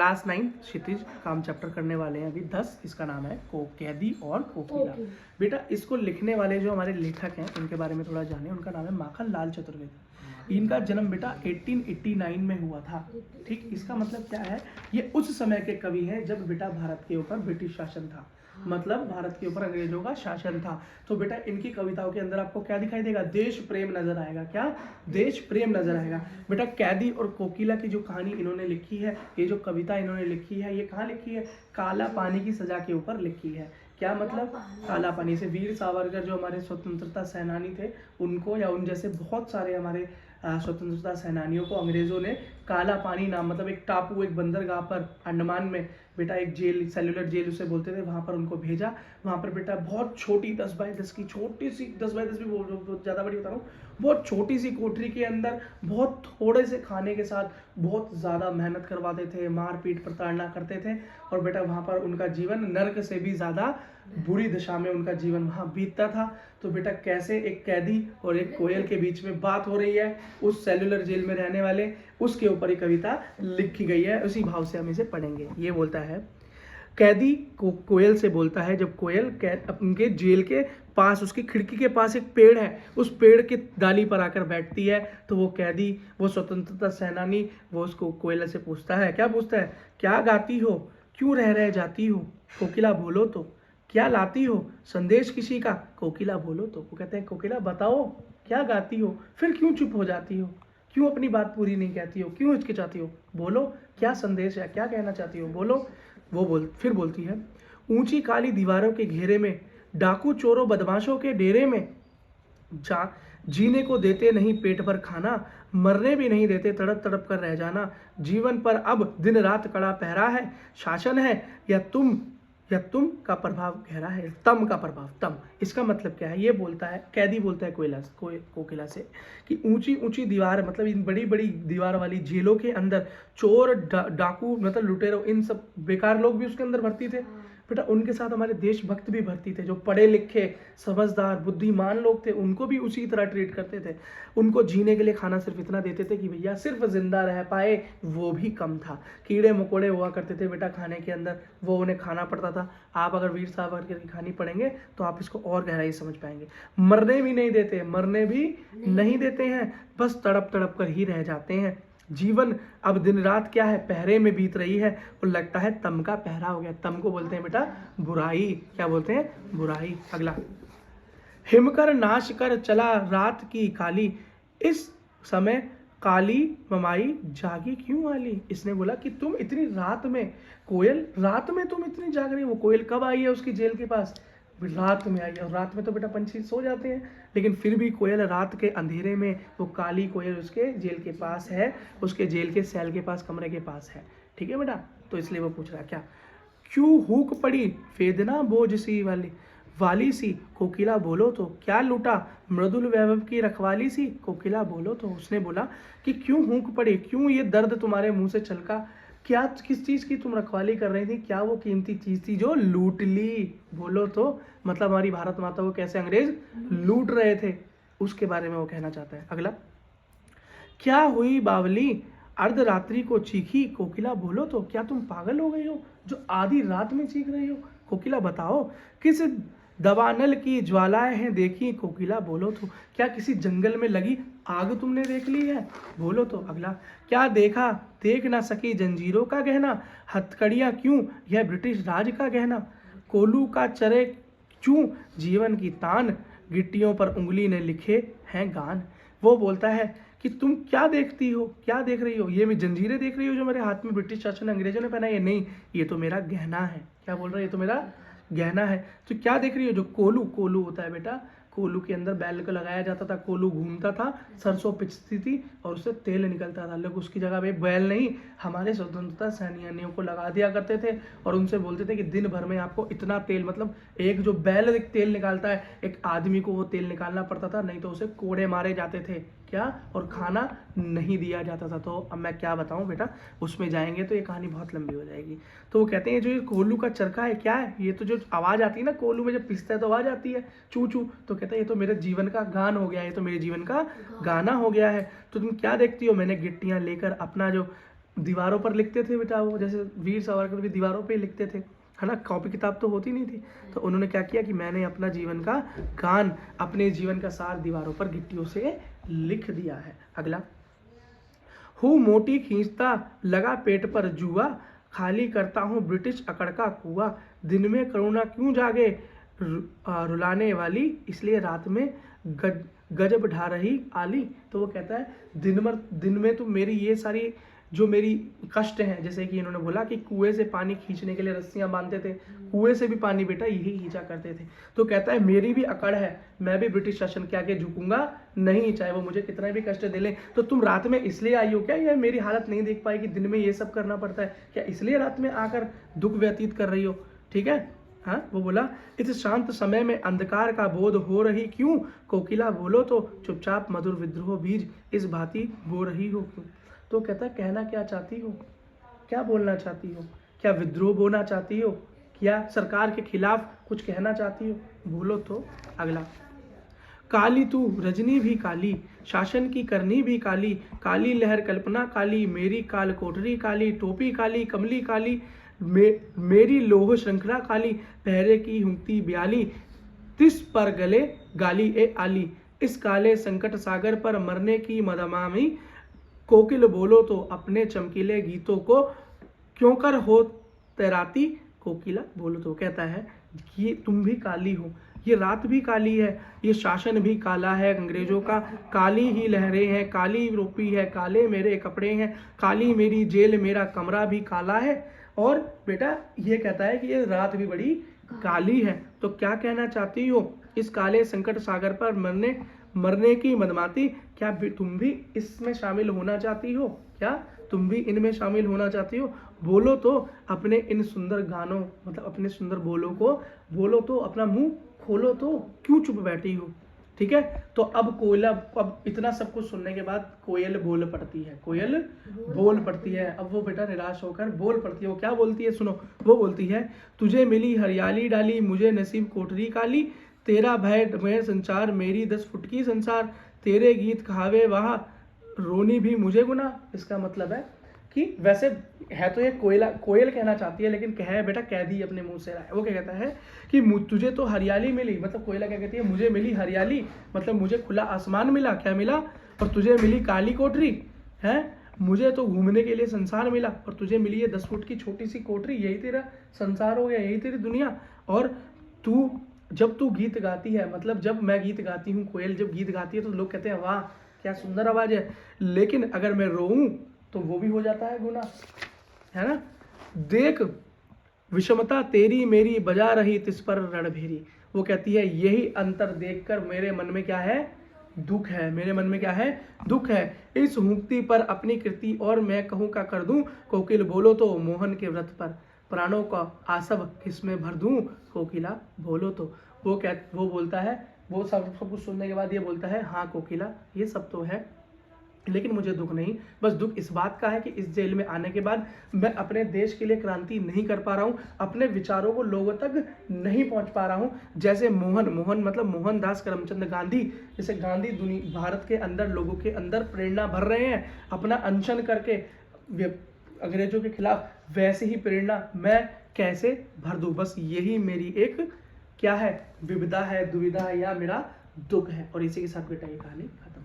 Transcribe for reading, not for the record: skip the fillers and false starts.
Class 9 क्षितिज काम chapter करने वाले हैं अभी 10। इसका नाम है कैदी और कोकिला। बेटा इसको लिखने वाले जो हमारे लेखक हैं उनके बारे में थोड़ा जाने। उनका नाम है माखन लाल चतुर्वेदी। इनका जन्म बेटा 1889 में हुआ था। ठीक, इसका मतलब क्या है, ये उस समय के कवि हैं जब बेटा भारत के ऊपर ब्रिटिश शासन था, मतलब भारत के ऊपर अंग्रेजों का शासन था। तो बेटा इनकी कविताओं के अंदर आपको क्या दिखाई देगा, देश प्रेम नजर आएगा। क्या, देश प्रेम नजर आएगा। बेटा कैदी और कोकिला की जो कहानी इन्होंने लिखी है, ये जो कविता इन्होंने लिखी है, ये कहाँ लिखी है, काला पानी की सजा के ऊपर लिखी है। क्या मतलब, काला पानी से वीर सावरकर जो हमारे स्वतंत्रता सेनानी थे, उनको या उन जैसे बहुत सारे हमारे स्वतंत्रता सेनानियों को अंग्रेजों ने काला पानी नाम, मतलब एक टापू, एक बंदरगाह पर अंडमान में बेटा एक जेल, सेलुलर जेल उसे बोलते थे, वहां पर उनको भेजा। वहां पर बेटा बहुत छोटी 10 बाय 10 की छोटी सी, 10 बाय 10 भी बहुत ज़्यादा बड़ी बता रहा हूँ, बहुत छोटी सी कोठरी के अंदर बहुत थोड़े से खाने के साथ बहुत ज़्यादा मेहनत करवाते थे, मारपीट प्रताड़ना करते थे। और बेटा वहाँ पर उनका जीवन नर्क से भी ज़्यादा बुरी दशा में उनका जीवन वहाँ बीतता था। तो बेटा कैसे एक कैदी और एक कोयल के बीच में बात हो रही है, उस सेलुलर जेल में रहने वाले, उसके ऊपर ही कविता लिखी गई है। उसी भाव से हम इसे पढ़ेंगे। ये बोलता है, कैदी को कोयल से बोलता है, जब कोयल उनके जेल के पास, उसकी खिड़की के पास एक पेड़ है, उस पेड़ की डाली पर आकर बैठती है, तो वो कैदी, वो स्वतंत्रता सेनानी, वो उसको कोयल से पूछता है, क्या पूछता है, क्या गाती हो, क्यों रह जाती हो, कोकिला बोलो तो, क्या लाती हो, संदेश किसी का, कोकिला बोलो तो। वो कहते हैं, कोकिला बताओ क्या गाती हो, फिर क्यों चुप हो जाती हो, क्यों अपनी बात पूरी नहीं कहती हो, क्यों हिचकिचाती हो, बोलो क्या संदेश है, क्या कहना चाहती हो, बोलो। फिर बोलती है, ऊंची काली दीवारों के घेरे में, डाकू चोरों बदमाशों के डेरे में, जीने को देते नहीं पेट भर खाना, मरने भी नहीं देते तड़प तड़प कर रह जाना, जीवन पर अब दिन रात कड़ा पहरा है, शासन है या तुम का प्रभाव गहरा है, तम का प्रभाव, तम। इसका मतलब क्या है, ये बोलता है, कैदी बोलता है कोकिला से कि ऊंची ऊंची दीवार, मतलब इन बड़ी बड़ी दीवार वाली जेलों के अंदर चोर डाकू, मतलब लुटेरों, इन सब बेकार लोग भी उसके अंदर भर्ती थे बेटा। उनके साथ हमारे देशभक्त भी भर्ती थे, जो पढ़े लिखे समझदार बुद्धिमान लोग थे, उनको भी उसी तरह ट्रीट करते थे। उनको जीने के लिए खाना सिर्फ इतना देते थे कि भैया सिर्फ जिंदा रह पाए, वो भी कम था। कीड़े मकोड़े हुआ करते थे बेटा खाने के अंदर, वो उन्हें खाना पड़ता था। आप अगर वीर सावरकर की कहानी पढ़ेंगे तो आप इसको और गहराई समझ पाएंगे। मरने भी नहीं देते, मरने भी नहीं देते हैं, बस तड़प तड़प कर ही रह जाते हैं। जीवन अब दिन रात क्या है, पहरे में बीत रही है, और लगता है तम का पहरा हो गया। तम को बोलते हैं बेटा बुराई। क्या बोलते हैं, बुराई। अगला, हिमकर नाश कर चला रात की काली, इस समय काली ममाई जागी क्यों आली। इसने बोला कि तुम इतनी रात में, कोयल रात में तुम इतनी जाग रही हो। कोयल कब आई है उसकी जेल के पास, रात में आई है। और रात में तो बेटा पंछी सो जाते हैं, लेकिन फिर भी कोयल रात के अंधेरे में, वो काली कोयल उसके जेल के पास है, उसके जेल के सेल के पास, कमरे के पास है। ठीक है बेटा, तो इसलिए वो पूछ रहा है, क्या, क्यों हुक पड़ी वेदना बोझ सी वाली सी, कोकिला बोलो तो, क्या लूटा मृदुल वैभव की रखवाली सी, कोकिला बोलो तो। उसने बोला कि क्यों हुक पड़ी, क्यों ये दर्द तुम्हारे मुंह से छलका, क्या, किस चीज की तुम रखवाली कर रही थी, क्या वो कीमती चीज थी जो लूट ली, बोलो तो। मतलब हमारी भारत माता को कैसे अंग्रेज लूट रहे थे, उसके बारे में वो कहना चाहता है। अगला, क्या हुई बावली अर्धरात्रि को चीखी, कोकिला बोलो तो, क्या तुम पागल हो गई हो जो आधी रात में चीख रही हो, कोकिला बताओ। किस दवानल की ज्वालाएं हैं देखी, कोकिला बोलो तो, क्या किसी जंगल में लगी आग तुमने देख ली है, बोलो तो। अगला, क्या देखा देख ना सकी जंजीरों का गहना, हथकड़ियां क्यों यह ब्रिटिश राज का गहना, कोलू का चरे क्यों जीवन की तान, गिट्टियों पर उंगली ने लिखे हैं गान। वो बोलता है कि तुम क्या देखती हो, क्या देख रही हो, ये मैं जंजीरें देख रही हो जो मेरे हाथ में ब्रिटिश शासन अंग्रेजों ने पहनाई है, नहीं, ये तो मेरा गहना है। क्या बोल रहा है, ये तो मेरा गहना है। तो क्या देख रही हो, जो कोलू, कोलू होता है बेटा, कोलू के अंदर बैल को लगाया जाता था, कोलू घूमता था, सरसों पिसती थी और उससे तेल निकलता था। लोग उसकी जगह पे बैल नहीं, हमारे स्वतंत्रता सेनानियों को लगा दिया करते थे और उनसे बोलते थे कि दिन भर में आपको इतना तेल, मतलब एक जो बैल तेल निकालता है, एक आदमी को वो तेल निकालना पड़ता था, नहीं तो उसे कोड़े मारे जाते थे। क्या, और खाना नहीं दिया जाता था। तो अब मैं क्या बताऊं बेटा, उसमें जाएंगे तो ये कहानी बहुत लंबी हो जाएगी। तो वो कहते हैं जो ये कोल्लू का चरखा है, क्या है ये, तो जो आवाज़ आती है ना कोल्लू में, जब पिसता है तो आवाज़ आती है चू चू, तो कहता है ये तो मेरे जीवन का गान हो गया है, ये तो मेरे जीवन का गाना हो गया है। तो तुम क्या देखती हो, मैंने गिट्टियाँ लेकर अपना जो दीवारों पर लिखते थे बेटा, वो जैसे वीर सावरकर भी दीवारों पे ही लिखते थे, है ना, कॉपी किताब तो होती नहीं थी। तो उन्होंने क्या किया कि मैंने अपना जीवन का गान, अपने जीवन का सार दीवारों पर गिट्टियों से लिख दिया है। अगला, हूँ मोटी खींचता लगा पेट पर जुआ, खाली करता हूँ ब्रिटिश अकड़ का कुआ, दिन में करुणा क्यों जागे रुलाने वाली, इसलिए रात में गजब ढा रही आली। तो वो कहता है दिन में तो मेरी ये सारी जो मेरी कष्ट हैं, जैसे कि इन्होंने बोला कि कुएं से पानी खींचने के लिए रस्सियां बांधते थे, कुएं से भी पानी बेटा यही खींचा करते थे। तो कहता है मेरी भी अकड़ है, मैं भी ब्रिटिश शासन के आगे झुकूंगा नहीं, चाहे वो मुझे कितना भी कष्ट दे ले। तो तुम रात में इसलिए आई हो क्या, या मेरी हालत नहीं देख पाई कि दिन में ये सब करना पड़ता है क्या, इसलिए रात में आकर दुख व्यतीत कर रही हो? ठीक है, हाँ। वो बोला इस शांत समय में अंधकार का बोध हो रही क्यों, कोकिला बोलो तो चुपचाप मधुर विद्रोह बीज इस भांति बो रही हो क्यों। तो कहता है कहना क्या चाहती हो, क्या बोलना चाहती हो, क्या विद्रोह बोना चाहती हो, क्या सरकार के खिलाफ कुछ कहना चाहती हो, बोलो तो। अगला, काली तू रजनी भी काली, शासन की करनी भी काली, काली लहर कल्पना काली, मेरी काल कोठरी काली, टोपी काली कमली काली, मेरी लोह श्रृंखला काली, पहरे की हुंकती ब्याली, तिस पर गले गाली ए आली, इस काले संकट सागर पर मरने की मदमामी, कोकिल बोलो तो अपने चमकीले गीतों को क्यों कर हो तैराती, कोकिला बोलो तो। कहता है कि तुम भी काली हो, ये रात भी काली है, ये शासन भी काला है अंग्रेजों का, काली ही लहरें हैं, काली रूपी है, काले मेरे कपड़े हैं, काली मेरी जेल, मेरा कमरा भी काला है। और बेटा ये कहता है कि ये रात भी बड़ी काली है। तो क्या कहना चाहती हो, इस काले संकट सागर पर मरने की मदमाती, क्या तुम भी इसमें शामिल होना चाहती हो, क्या तुम भी इनमें शामिल होना चाहती हो, बोलो तो अपने इन सुंदर गानों, मतलब अपने सुंदर बोलों को बोलो तो, अपना मुंह खोलो तो, क्यों चुप बैठी हो। ठीक है, तो अब कोयला, अब इतना सब कुछ सुनने के बाद कोयल बोल पड़ती है, कोयल बोल पड़ती है। अब वो बेटा निराश होकर बोल पड़ती है। वो क्या बोलती है सुनो, वो बोलती है तुझे मिली हरियाली डाली, मुझे नसीब कोठरी काली, तेरा भय मैं संचार, मेरी 10 फुट की संसार, तेरे गीत कहावे वहाँ रोनी भी मुझे गुना। इसका मतलब है कि वैसे है तो ये कोयल कहना चाहती है, लेकिन कह बेटा कैदी अपने मुंह से रहा है। वो क्या कहता है कि तुझे तो हरियाली मिली, मतलब कोयला क्या कहती है, मुझे मिली हरियाली, मतलब मुझे खुला आसमान मिला, क्या मिला, और तुझे मिली काली कोठरी है, मुझे तो घूमने के लिए संसार मिला, और तुझे मिली है 10 फुट की छोटी सी कोठरी, यही तेरा संसार हो गया, यही तेरी दुनिया। और जब तू गीत गाती है, मतलब जब मैं गीत गाती हूँ, कोयल जब गीत गाती है तो लोग कहते हैं वाह क्या सुंदर आवाज है, लेकिन अगर मैं रोऊं तो वो भी हो जाता है गुनाह, है ना। देख विषमता तेरी मेरी बजा रही तिस पर रणभेरी। वो कहती है यही अंतर देखकर मेरे मन में क्या है, दुख है, मेरे मन में क्या है, दुख है। इस हुक्ति पर अपनी कृति और मैं कहूँ का कर दूं, कोकिल बोलो तो मोहन के व्रत पर प्राणों का आसव किसमें भर दूं, कोकिला बोलो तो। वो बोलता है, वो सब कुछ सुनने के बाद ये बोलता है हाँ कोकिला ये सब तो है, लेकिन मुझे दुख नहीं, बस दुख इस बात का है कि इस जेल में आने के बाद मैं अपने देश के लिए क्रांति नहीं कर पा रहा हूँ, अपने विचारों को लोगों तक नहीं पहुँच पा रहा हूँ। जैसे मोहन मतलब मोहनदास करमचंद गांधी, जैसे गांधी भारत के अंदर लोगों के अंदर प्रेरणा भर रहे हैं अपना अनशन करके अंग्रेजों के खिलाफ, वैसे ही प्रेरणा मैं कैसे भर दूँ। बस यही मेरी एक क्या है, विविधा है, दुविधा है, या मेरा दुख है। और इसी के साथ बेटा ये कहानी खत्म।